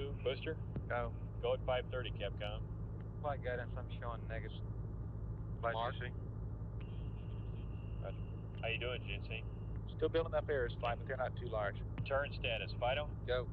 2, booster. Go. Go at 5:30, Capcom. Flight guidance, I'm showing negative. Flight Mark. GC. How you doing, Ginseng? Still building up airs, flying, but they're not too large. Turn status, Fido. Go.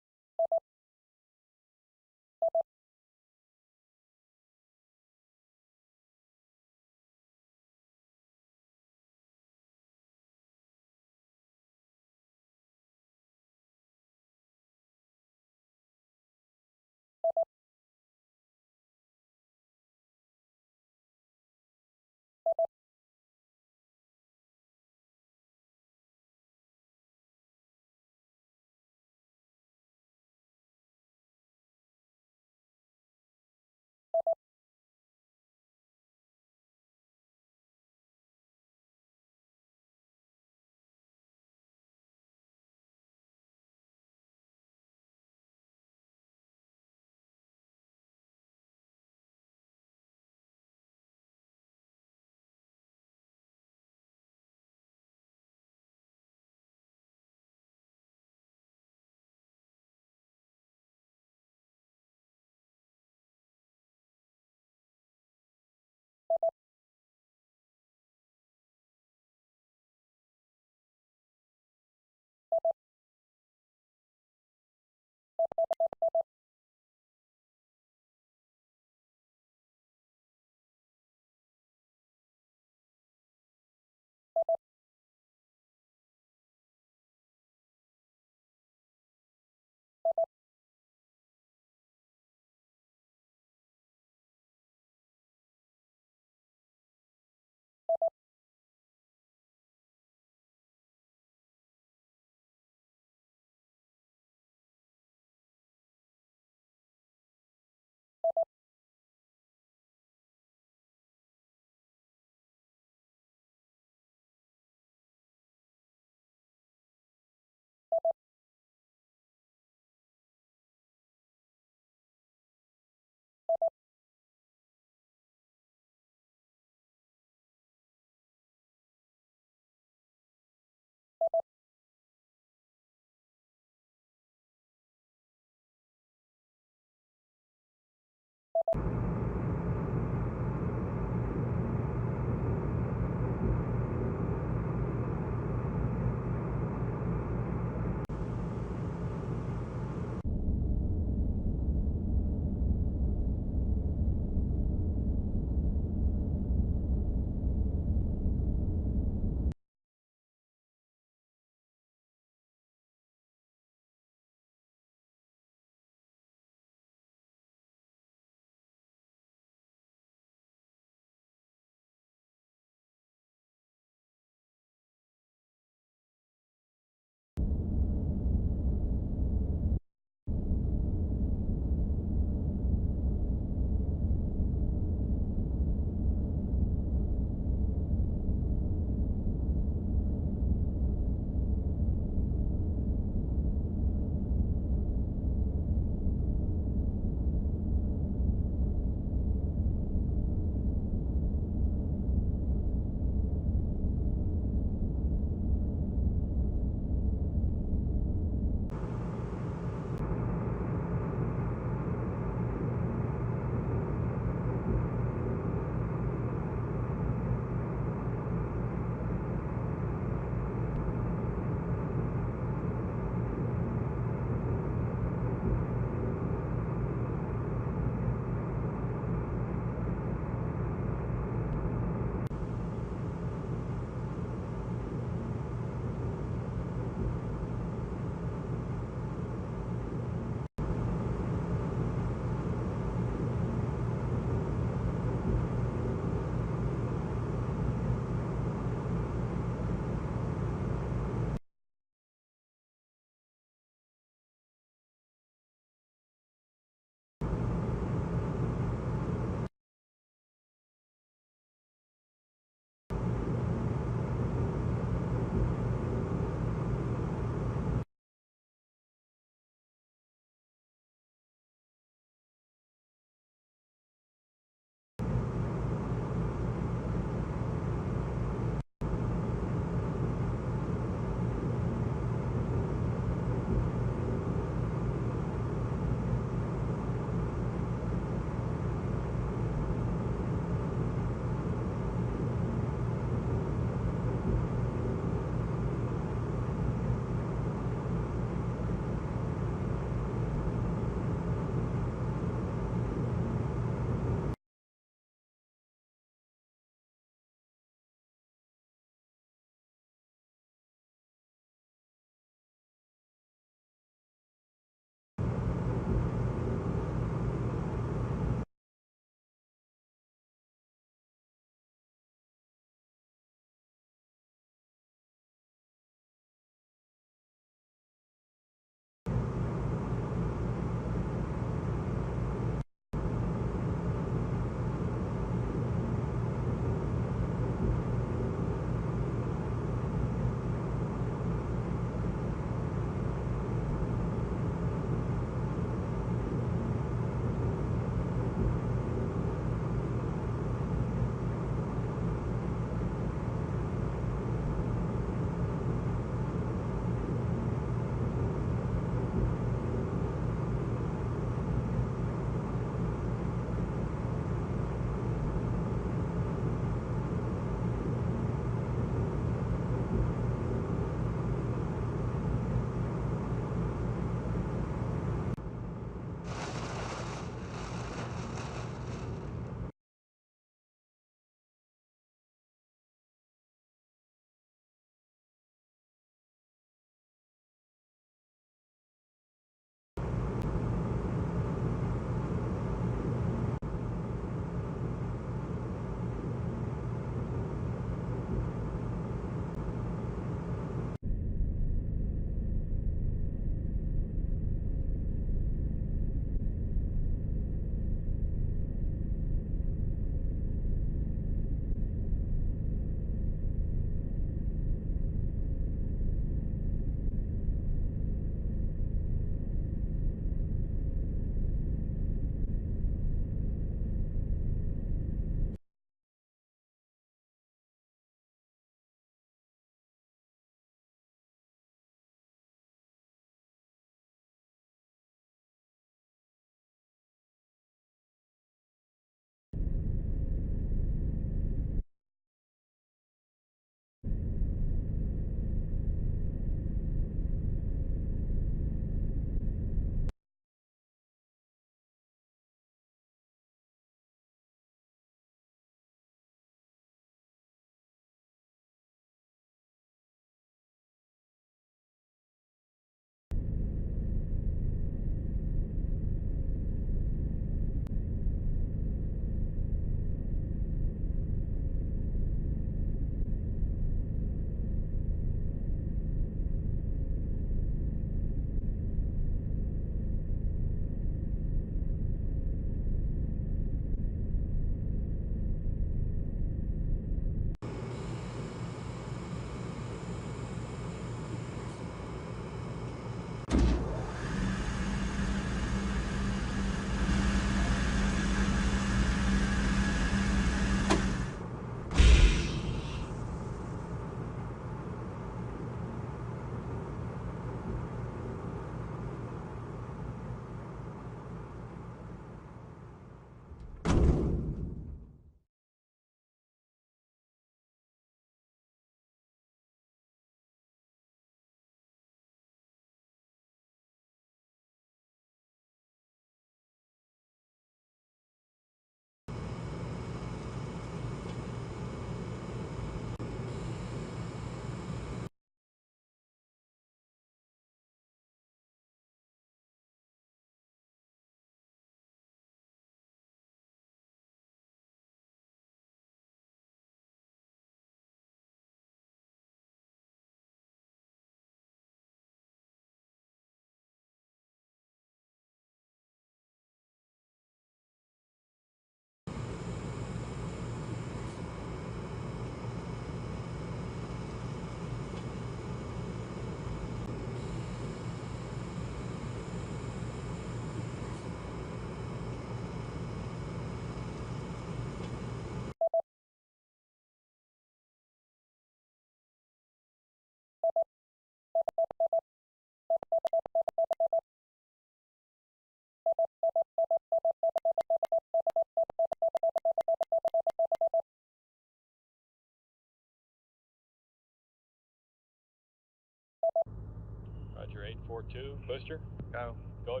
Roger, 842. Booster? Go. Go.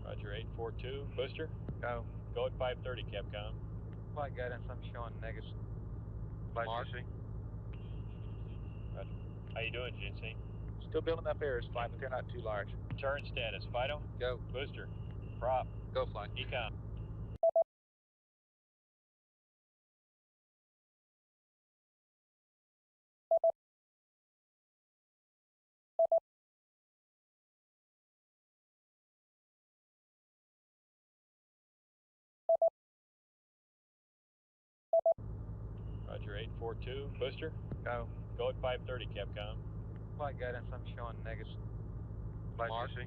Roger, 842. Booster? Go. Go at 530, Capcom. Flight guidance, I'm showing negative. Flight GC. Roger. How you doing, Ginseng? Still building up airs, fine, but they're not too large. Turn status, Fido? Go. Booster? Prop? Go fly. Econ. Roger, 842. Booster? Go. Go at 530, Capcom. Flight guidance, I'm showing negative. Flight GC.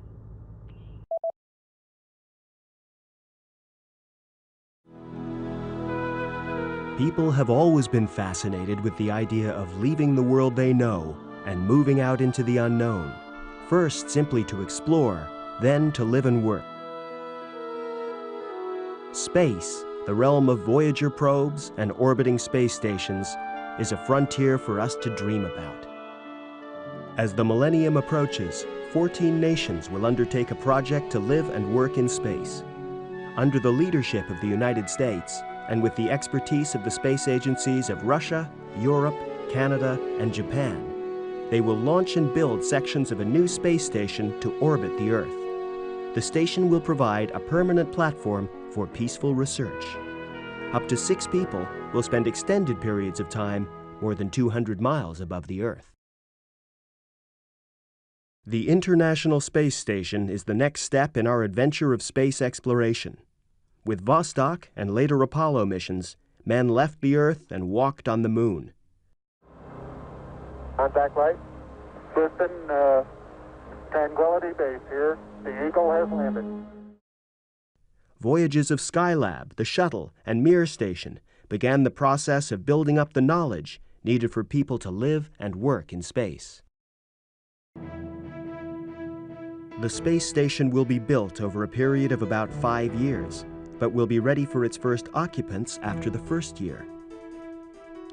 People have always been fascinated with the idea of leaving the world they know and moving out into the unknown, first simply to explore, then to live and work. Space, the realm of Voyager probes and orbiting space stations, is a frontier for us to dream about. As the millennium approaches, 14 nations will undertake a project to live and work in space. Under the leadership of the United States, and with the expertise of the space agencies of Russia, Europe, Canada, and Japan, they will launch and build sections of a new space station to orbit the Earth. The station will provide a permanent platform for peaceful research. Up to 6 people will spend extended periods of time more than 200 miles above the Earth. The International Space Station is the next step in our adventure of space exploration. With Vostok and later Apollo missions, men left the Earth and walked on the Moon. Contact light. Houston, Tranquility Base here. The Eagle has landed. Voyages of Skylab, the Shuttle, and Mir Station began the process of building up the knowledge needed for people to live and work in space. The space station will be built over a period of about 5 years, but will be ready for its first occupants after the first year.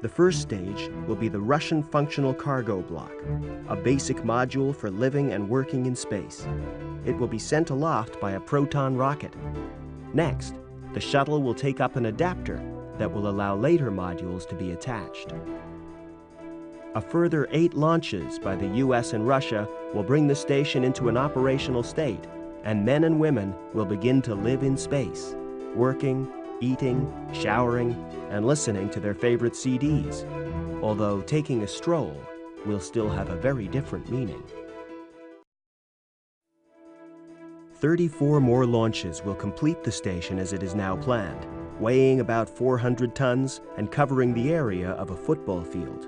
The first stage will be the Russian Functional Cargo Block, a basic module for living and working in space. It will be sent aloft by a Proton rocket. Next, the shuttle will take up an adapter that will allow later modules to be attached. A further 8 launches by the US and Russia will bring the station into an operational state, and men and women will begin to live in space, working, eating, showering, and listening to their favorite CDs, although taking a stroll will still have a very different meaning. 34 more launches will complete the station as it is now planned, weighing about 400 tons and covering the area of a football field.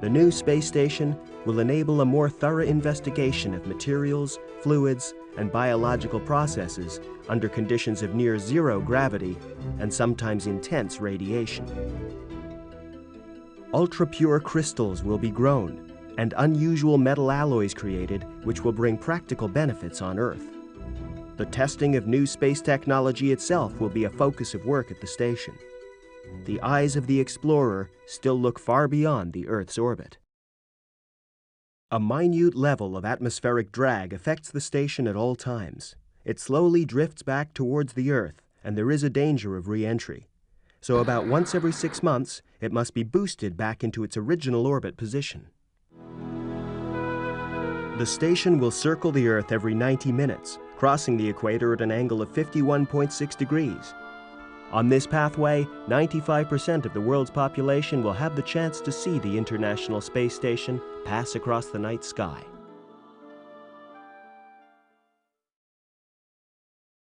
The new space station will enable a more thorough investigation of materials, fluids, and biological processes under conditions of near zero gravity and sometimes intense radiation. Ultra-pure crystals will be grown and unusual metal alloys created which will bring practical benefits on Earth. The testing of new space technology itself will be a focus of work at the station. The eyes of the explorer still look far beyond the Earth's orbit. A minute level of atmospheric drag affects the station at all times. It slowly drifts back towards the Earth, and there is a danger of re-entry. So about once every 6 months, it must be boosted back into its original orbit position. The station will circle the Earth every 90 minutes, crossing the equator at an angle of 51.6 degrees. On this pathway, 95% of the world's population will have the chance to see the International Space Station pass across the night sky.